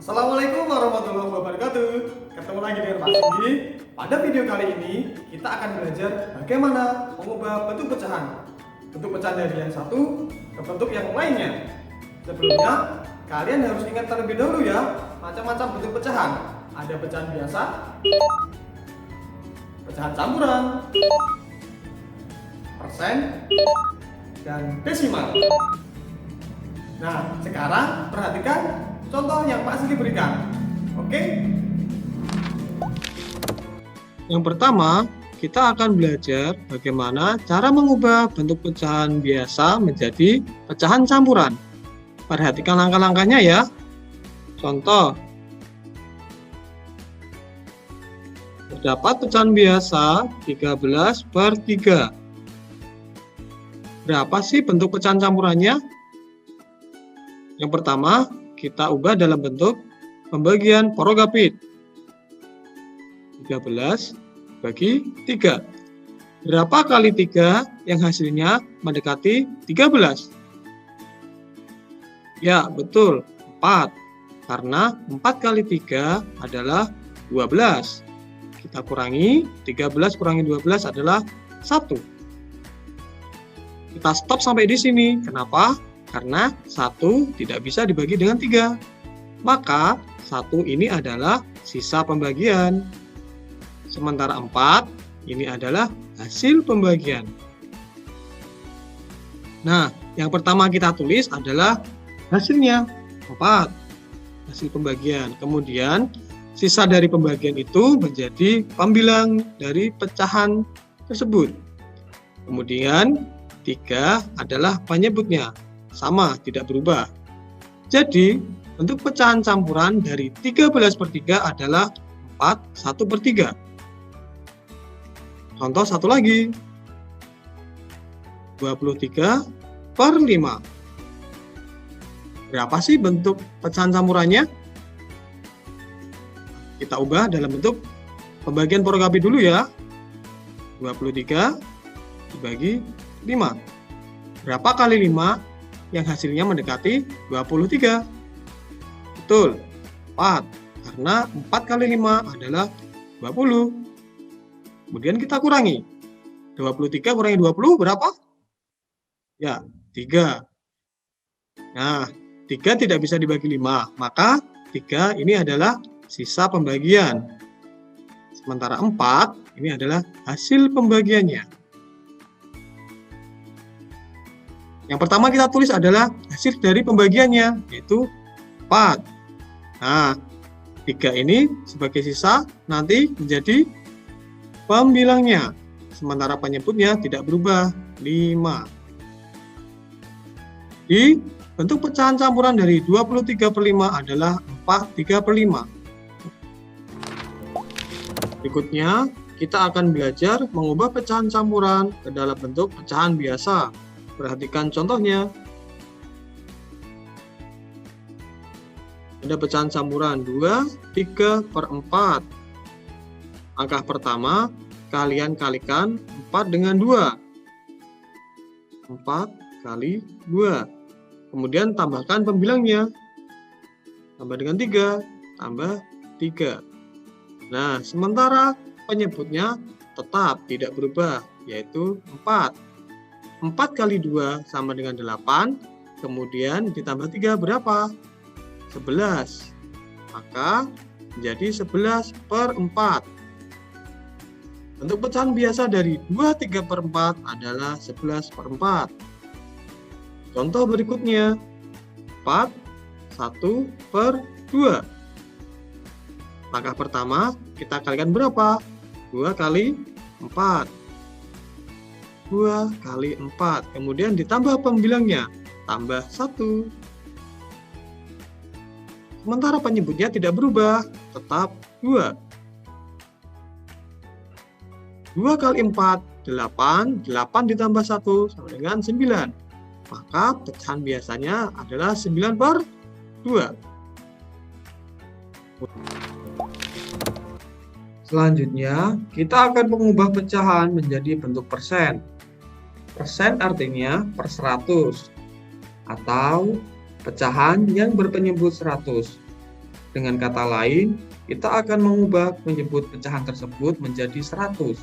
Assalamualaikum warahmatullahi wabarakatuh. Ketemu lagi dengan Pak Sindi. Pada video kali ini kita akan belajar bagaimana mengubah bentuk pecahan dari yang satu ke bentuk yang lainnya. Sebelumnya kalian harus ingat terlebih dahulu ya, macam-macam bentuk pecahan. Ada pecahan biasa, pecahan campuran, persen, dan desimal. Nah, sekarang perhatikan contoh yang Pak Sili berikan. Oke? Yang pertama, kita akan belajar bagaimana cara mengubah bentuk pecahan biasa menjadi pecahan campuran. Perhatikan langkah-langkahnya ya. Contoh, terdapat pecahan biasa 13/3. Berapa sih bentuk pecahan campurannya? Yang pertama, kita ubah dalam bentuk pembagian porogapit. 13 bagi 3. Berapa kali 3 yang hasilnya mendekati 13? Ya, betul, 4. Karena 4 kali 3 adalah 12. Kita kurangi, 13 kurangi 12 adalah 1. Kita stop sampai di sini. Kenapa? Karena 1 tidak bisa dibagi dengan 3. Maka 1 ini adalah sisa pembagian. Sementara 4 ini adalah hasil pembagian. Nah, yang pertama kita tulis adalah hasilnya 4. Hasil pembagian. Kemudian sisa dari pembagian itu menjadi pembilang dari pecahan tersebut. Kemudian 3 adalah penyebutnya. Sama, tidak berubah. Jadi, bentuk pecahan campuran dari 13/3 adalah 4 1/3. Contoh satu lagi. 23/5. Berapa sih bentuk pecahan campurannya? Kita ubah dalam bentuk pembagian porogapit dulu ya. 23 dibagi 5. Berapa kali 5 yang hasilnya mendekati 23? Betul, 4. Karena 4 kali 5 adalah 20. Kemudian kita kurangi. 23 kurangi 20 berapa? Ya, 3. Nah, 3 tidak bisa dibagi 5. Maka 3 ini adalah sisa pembagian. Sementara 4 ini adalah hasil pembagiannya. Yang pertama kita tulis adalah hasil dari pembagiannya, yaitu 4. Nah, 3 ini sebagai sisa nanti menjadi pembilangnya. Sementara penyebutnya tidak berubah, 5. Di bentuk pecahan campuran dari 23/5 adalah 4/3/5. Berikutnya, kita akan belajar mengubah pecahan campuran ke dalam bentuk pecahan biasa. Perhatikan contohnya. Ada pecahan campuran 2/3/4. Langkah pertama, kalian kalikan 4 dengan 2. 4 kali 2. Kemudian tambahkan pembilangnya. Tambah dengan 3, tambah 3. Nah, sementara penyebutnya tetap tidak berubah, yaitu 4. 4 kali 2 sama dengan 8, kemudian ditambah 3 berapa? 11. Maka menjadi 11/4. Bentuk pecahan biasa dari 23/4 adalah 11/4. Contoh berikutnya, 4 1/2. Langkah pertama, kita kalikan berapa? 2 kali 4. 2 kali 4. Kemudian ditambah pembilangnya. Tambah 1. Sementara penyebutnya tidak berubah. Tetap 2. 2 kali 4, 8. 8 ditambah 1 sama dengan 9. Maka pecahan biasanya adalah 9/2. Selanjutnya, kita akan mengubah pecahan menjadi bentuk persen. Persen artinya per 100 atau pecahan yang berpenyebut 100. Dengan kata lain, kita akan mengubah penyebut pecahan tersebut menjadi 100.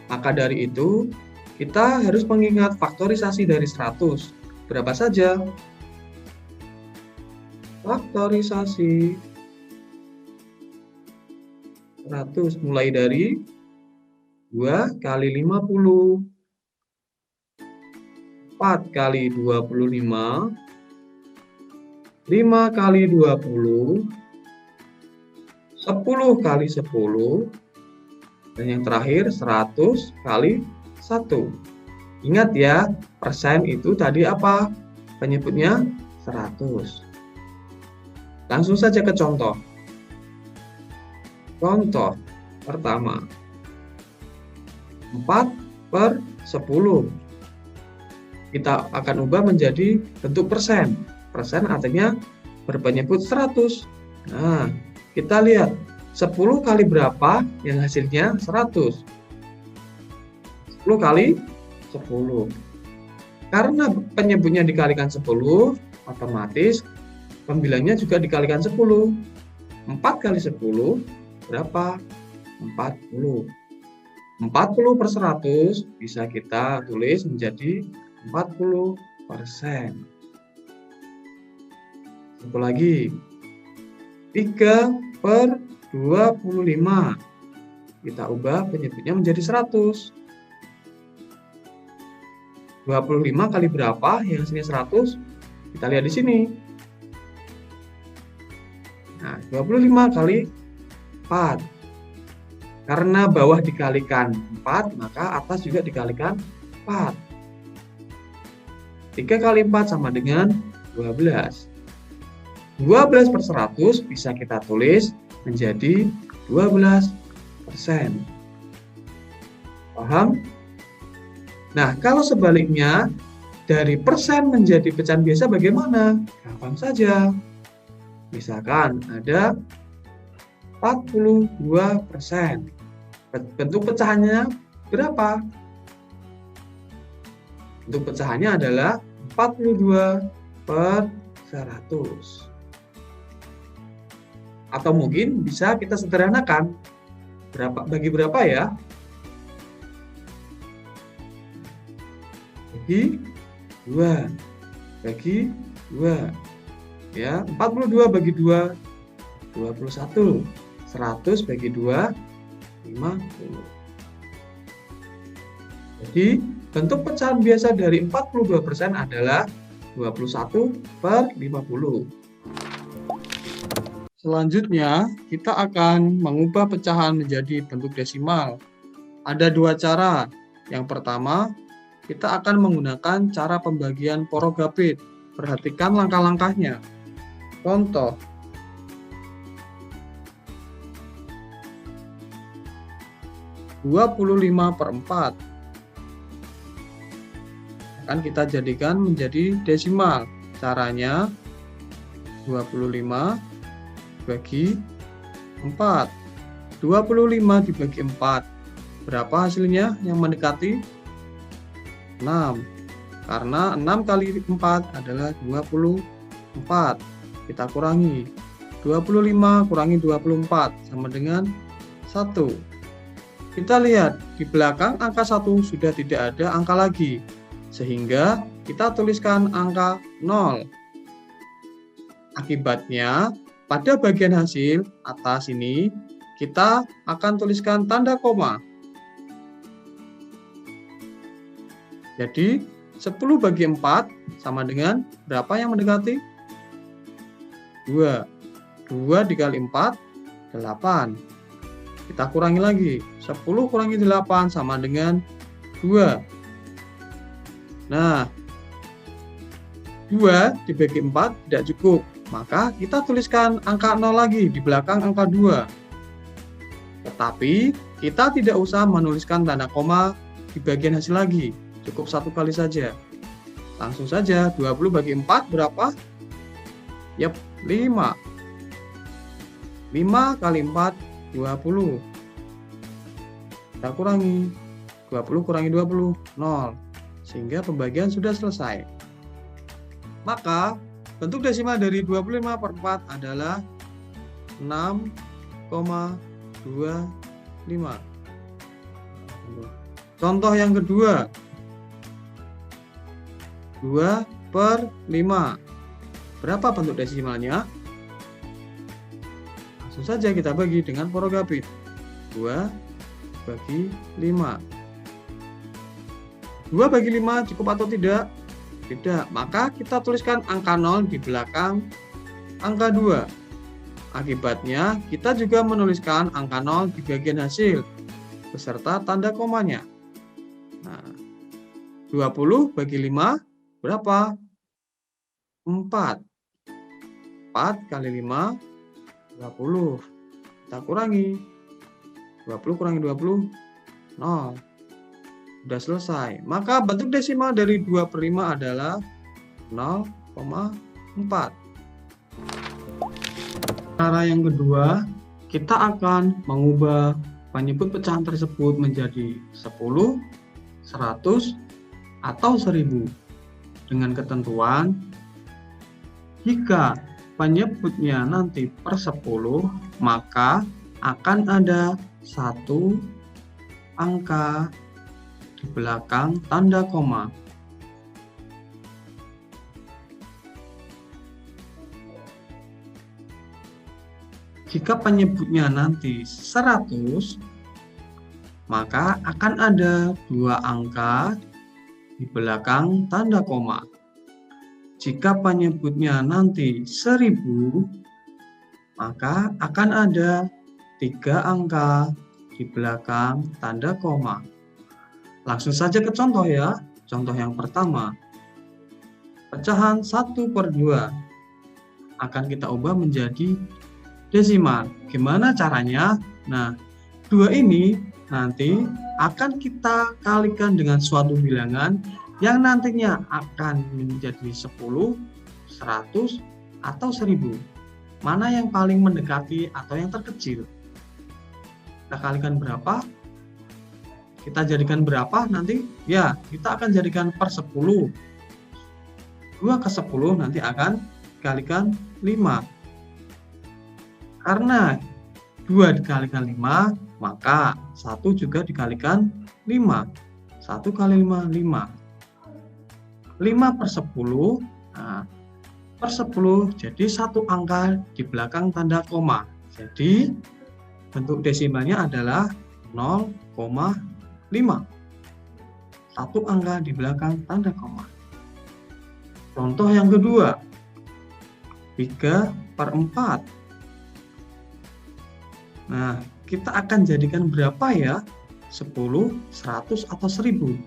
Maka dari itu, kita harus mengingat faktorisasi dari 100. Berapa saja? Faktorisasi 100 mulai dari 2 kali 50, 4 kali 25, 5 kali 20, 10 kali 10, dan yang terakhir 100 kali 1. Ingat ya, persen itu tadi apa? Penyebutnya 100. Langsung saja ke contoh. Contoh pertama, 4/10. Kita akan ubah menjadi bentuk persen. Persen artinya berpenyebut 100. Nah, kita lihat 10 kali berapa yang hasilnya 100. 10 kali 10. Karena penyebutnya dikalikan 10, otomatis pembilangnya juga dikalikan 10. 4 kali 10 berapa? 40. 40/100 bisa kita tulis menjadi 40%. Satu lagi, 3/25. Kita ubah penyebutnya menjadi 100. 25 kali berapa yang hasilnya 100? Kita lihat di sini. Nah, 25 kali 4. Karena bawah dikalikan 4, maka atas juga dikalikan 4. 3 kali 4 sama dengan 12. 12/100 bisa kita tulis menjadi 12%. Paham? Nah, kalau sebaliknya, dari persen menjadi pecahan biasa bagaimana? Gampang saja. Misalkan ada 42%. Bentuk pecahannya berapa? Bentuk pecahannya adalah 42/100. Atau mungkin bisa kita sederhanakan. Bagi berapa ya? Bagi 2. Bagi 2. Ya, 42 bagi 2, 21. 100 bagi 2, 50. Jadi, bentuk pecahan biasa dari 42% adalah 21/50. Selanjutnya, kita akan mengubah pecahan menjadi bentuk desimal. Ada dua cara. Yang pertama, kita akan menggunakan cara pembagian porogabit. Perhatikan langkah-langkahnya. Contoh. (25/4) akan kita jadikan menjadi desimal. Caranya 25 bagi 4. 25 dibagi 4. Berapa hasilnya yang mendekati? 6. Karena 6 kali 4 adalah 24. Kita kurangi. 25 kurangi 24 sama dengan 1. Kita lihat di belakang angka 1 sudah tidak ada angka lagi. Sehingga kita tuliskan angka 0. Akibatnya, pada bagian hasil atas ini, kita akan tuliskan tanda koma. Jadi, 10 bagi 4 sama dengan berapa yang mendekati? 2. 2 dikali 4, 8. Kita kurangi lagi. 10 kurangi 8 sama dengan 2. Nah, 2 dibagi 4 tidak cukup. Maka kita tuliskan angka 0 lagi di belakang angka 2. Tetapi kita tidak usah menuliskan tanda koma di bagian hasil lagi. Cukup satu kali saja. Langsung saja 20 bagi 4 berapa? Yap, 5. 5 kali 4, 20. Kita kurangi. 20 kurangi 20, 0. Sehingga pembagian sudah selesai. Maka bentuk desimal dari 25/4 adalah 6,25. Contoh yang kedua, 2/5. Berapa bentuk desimalnya? Langsung saja kita bagi dengan porogapit. 2 bagi 5. 2 bagi 5 cukup atau tidak? Tidak. Maka kita tuliskan angka 0 di belakang angka 2. Akibatnya kita juga menuliskan angka 0 di bagian hasil beserta tanda komanya. Nah, 20 bagi 5 berapa? 4. 4 kali 5 20. Kita kurangi. 20 kurangi 20 0. Sudah selesai. Maka bentuk desimal dari 2/5 adalah 0,4. Cara yang kedua, kita akan mengubah penyebut pecahan tersebut menjadi 10, 100, atau 1000 dengan ketentuan jika penyebutnya nanti per 10, maka akan ada satu angka di belakang tanda koma. Jika penyebutnya nanti 100, maka akan ada dua angka di belakang tanda koma. Jika penyebutnya nanti 1000, maka akan ada 3 angka di belakang tanda koma. Langsung saja ke contoh ya. Contoh yang pertama, pecahan 1/2 akan kita ubah menjadi desimal. Gimana caranya? Nah, 2 ini nanti akan kita kalikan dengan suatu bilangan yang nantinya akan menjadi 10, 100, atau 1000. Mana yang paling mendekati atau yang terkecil? Kita kalikan berapa? Kita jadikan berapa nanti? Ya, kita akan jadikan per 10. 2 ke 10 nanti akan dikalikan 5. Karena 2 dikalikan 5, maka 1 juga dikalikan 5. 1 kali 5, 5. 5 per 10, nah, per 10 jadi satu angka di belakang tanda koma. Jadi bentuk desimalnya adalah 0,5. Satu angka di belakang tanda koma. Contoh yang kedua, 3/4. Nah, kita akan jadikan berapa ya? 10, 100, atau 1000?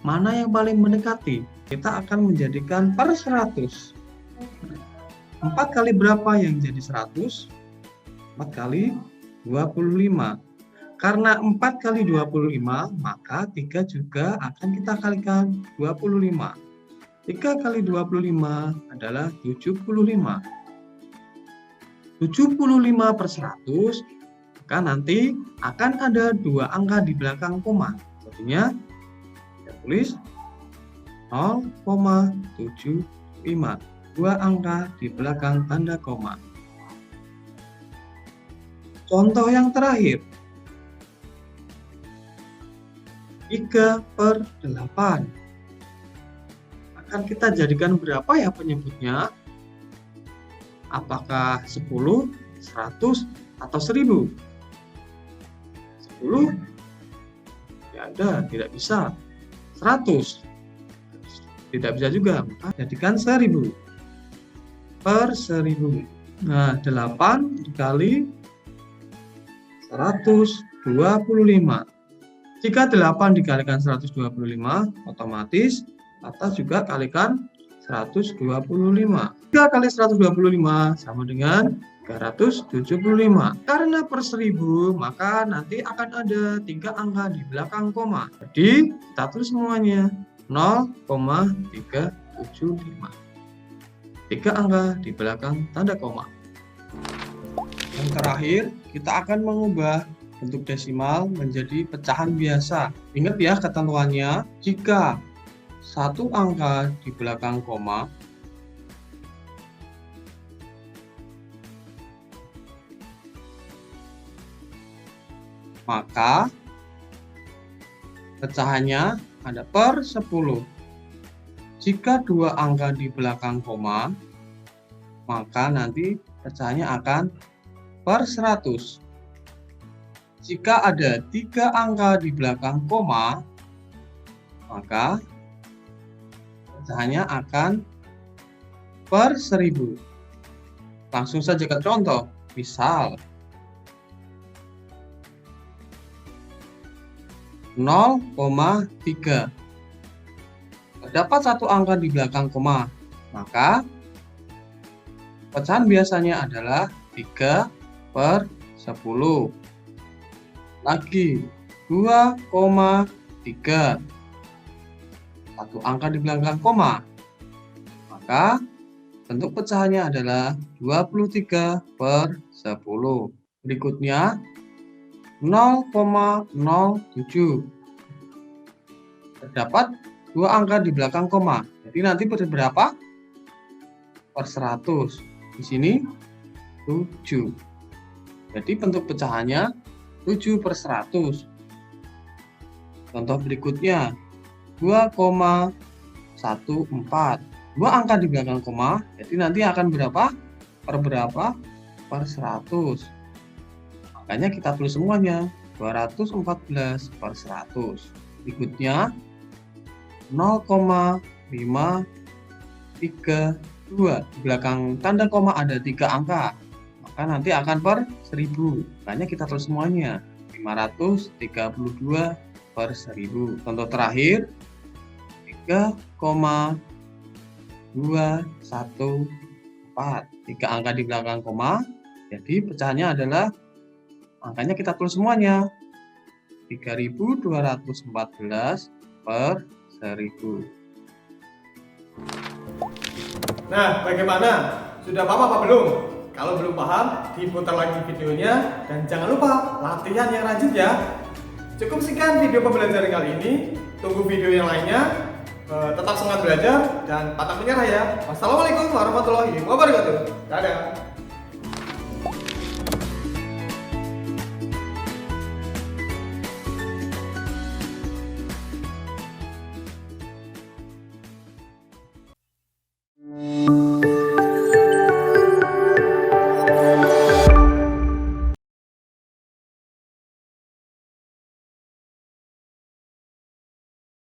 Mana yang paling mendekati? Kita akan menjadikan per 100. 4 kali berapa yang jadi 100? 4 kali 25. Karena 4 kali 25, maka 3 juga akan kita kalikan 25. 3 kali 25 adalah 75. 75 per 100, maka nanti akan ada 2 angka di belakang koma. Jadinya kita tulis 0,75. 2 angka di belakang tanda koma. Contoh yang terakhir, 3/8. Akan kita jadikan berapa ya penyebutnya? Apakah 10, 100, atau 1000? 10? Tidak bisa. 100? Tidak bisa juga, maka jadikan 1000. Per 1000. Nah, 8 dikali 125. Jika 8 dikalikan 125, otomatis atas juga kalikan 125. 3 kali 125 sama dengan 375. Karena per 1000, maka nanti akan ada 3 angka di belakang koma. Jadi, kita tulis semuanya 0,375. 3 angka di belakang tanda koma. Yang terakhir, kita akan mengubah bentuk desimal menjadi pecahan biasa. Ingat ya ketentuannya, jika satu angka di belakang koma maka pecahannya ada per 10. Jika dua angka di belakang koma, maka nanti pecahannya akan per 100. Jika ada 3 angka di belakang koma, maka pecahannya akan per 1000. Langsung saja ke contoh. Misal 0,3. Terdapat satu angka di belakang koma, maka pecahan biasanya adalah 3 per 10. Lagi 2,3. Satu angka di belakang koma, maka bentuk pecahannya adalah 23 per 10. Berikutnya 0,07. Terdapat dua angka di belakang koma. Jadi nanti berapa? Per 100. Di sini 7. Jadi bentuk pecahannya 7 per 100. Contoh berikutnya 2,14. Dua angka di belakang koma, jadi nanti akan berapa? Per berapa? Per 100. Makanya kita tulis semuanya 214 per 100. Berikutnya 0,532. Di belakang tanda koma ada 3 angka, maka nanti akan per 1000. Makanya kita tulis semuanya 532 per 1000. Contoh terakhir 3,214. 3 angka di belakang koma, jadi pecahannya adalah angkanya kita tulis semuanya 3214 per 1000. Nah, bagaimana? Sudah paham apa belum? Kalau belum paham, diputar lagi videonya dan jangan lupa latihan yang rajin ya. Cukup sekian video pembelajaran kali ini. Tunggu video yang lainnya. Tetap semangat belajar dan pantang menyerah ya. Wassalamualaikum warahmatullahi wabarakatuh. Dadah.